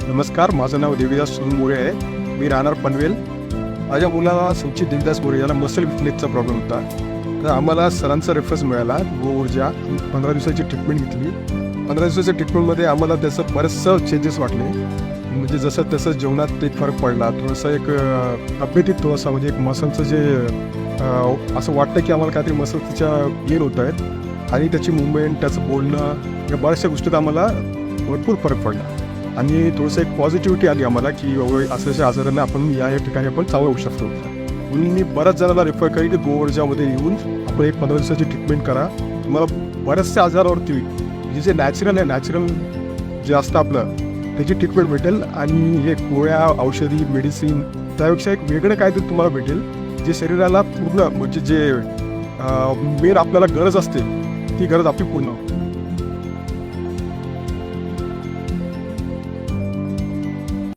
नमस्कार, माझं नाव देवीदास सुनील मोरे आहे. मी राहणार पनवेल. माझ्या मुलाला संचित देवीदास मोरे याला मसल विकनेसचा प्रॉब्लेम होता. तर आम्हाला सरांचा रेफरन्स मिळाला. गो ऊर्जा 15 दिवसाची ट्रीटमेंट घेतली. 15 दिवसाच्या ट्रीटमेंटमध्ये आम्हाला त्याचं बरेचसं चेंजेस वाटले. म्हणजे जसं तसं जेवणात एक फरक पडला. थोडंसं एक तब्येतीत थोडासा म्हणजे एक मसलचं जे असं वाटतं की आम्हाला काहीतरी मसल तिच्या गेन होत आहेत आणि त्याची मुवमेंट, त्याचं बोलणं या बऱ्याचशा गोष्टीत आम्हाला भरपूर फरक पडला. आणि थोडंसं एक पॉझिटिव्हिटी आली आम्हाला की अशा आजारांना आपण या ठिकाणी आपण चालवू शकतो. म्हणून मी बऱ्याच जणांना रेफर करेन की गो ऊर्जामध्ये येऊन आपण एक 15 दिवसाची ट्रीटमेंट करा. तुम्हाला बऱ्याचशा आजारावरती जे नॅचरल आहे, नॅचरल जे असतं आपलं त्याची ट्रीटमेंट भेटेल. आणि हे गोळ्या, औषधी, मेडिसिन त्यापेक्षा एक वेगळं काहीतरी तुम्हाला भेटेल जे शरीराला पूर्ण म्हणजे जे मेन आपल्याला गरज असते ती गरज आपली पूर्ण